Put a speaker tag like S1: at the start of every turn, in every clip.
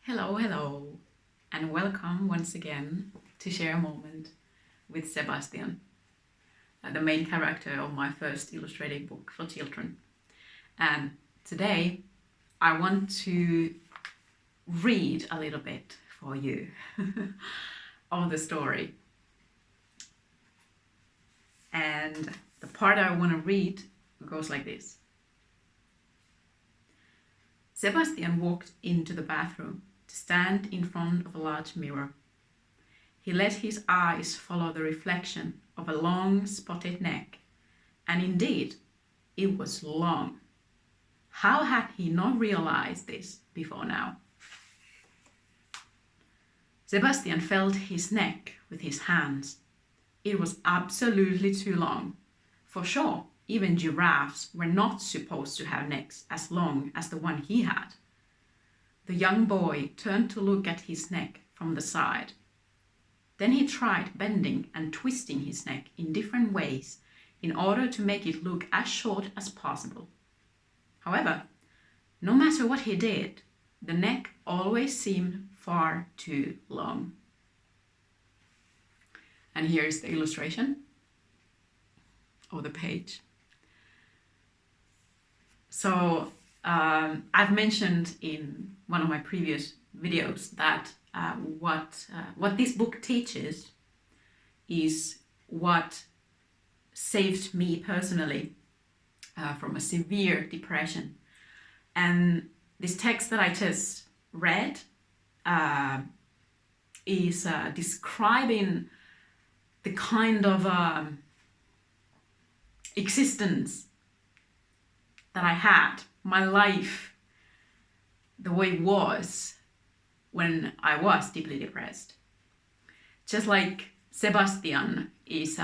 S1: Hello, and welcome once again to share a moment with Sebastian, the main character of my first illustrated book for children. And today I want to read a little bit for you of the story. And the part I want to read goes like this. Sebastian walked into the bathroom to stand in front of a large mirror. He let his eyes follow the reflection of a long spotted neck, and indeed, it was long. How had he not realized this before now? Sebastian felt his neck with his hands. It was absolutely too long. For sure, even giraffes were not supposed to have necks as long as the one he had. The young boy turned to look at his neck from the side. Then he tried bending and twisting his neck in different ways in order to make it look as short as possible. However, no matter what he did, the neck always seemed far too long. And here's the illustration of the page. So I've mentioned in one of my previous videos that what this book teaches is what saved me personally from a severe depression. And this text that I just read is describing the kind of existence that I had, my life, the way it was when I was deeply depressed. Just like Sebastian is,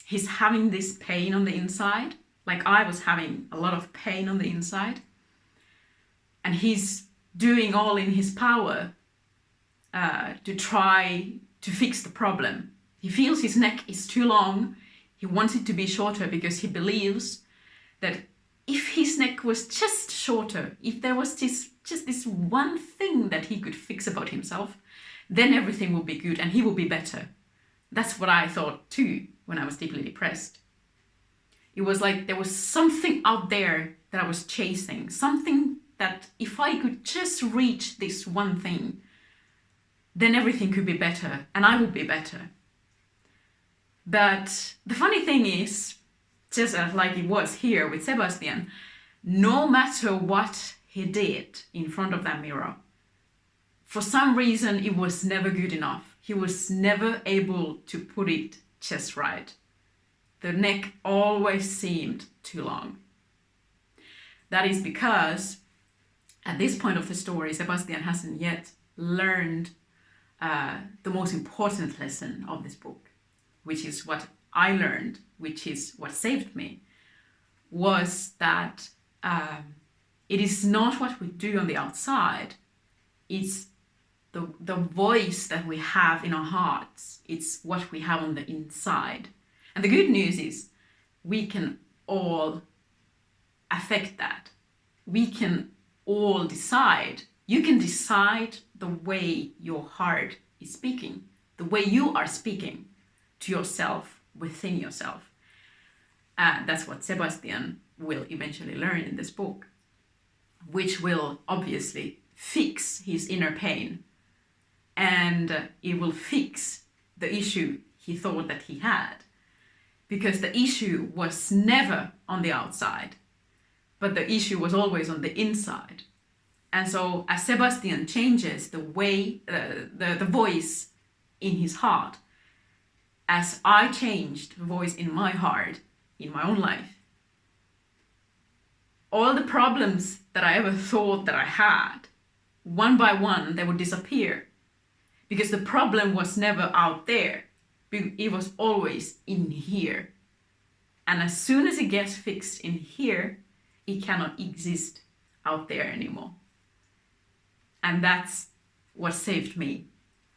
S1: he's having this pain on the inside, like I was having a lot of pain on the inside, and he's doing all in his power to try to fix the problem. He feels his neck is too long. He wants it to be shorter because he believes that if his neck was just shorter, if there was just this one thing that he could fix about himself, then everything would be good and he would be better. That's what I thought too when I was deeply depressed. It was like there was something out there that I was chasing, something that if I could just reach this one thing, then everything could be better and I would be better. But the funny thing is, just like it was here with Sebastian, no matter what he did in front of that mirror, for some reason it was never good enough. He was never able to put it just right. The neck always seemed too long. That is because at this point of the story, Sebastian hasn't yet learned the most important lesson of this book, which is what I learned, which is what saved me, was that it is not what we do on the outside, it's the voice that we have in our hearts, it's what we have on the inside. And the good news is we can all affect that. We can all decide. You can decide the way your heart is speaking, the way you are speaking to yourself, within yourself. That's what Sebastian will eventually learn in this book, which will obviously fix his inner pain, and it will fix the issue he thought that he had, because the issue was never on the outside, but the issue was always on the inside. And so as Sebastian changes the way, the voice in his heart, as I changed the voice in my heart, in my own life, all the problems that I ever thought that I had, one by one, they would disappear. Because the problem was never out there. It was always in here. And as soon as it gets fixed in here, it cannot exist out there anymore. And that's what saved me.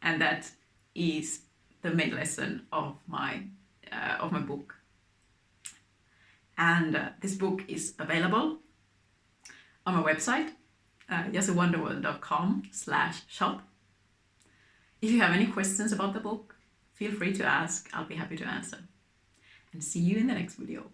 S1: And that is the main lesson of my book. And this book is available on my website, justawonderworld.com/shop. If you have any questions about the book, feel free to ask. I'll be happy to answer. And see you in the next video.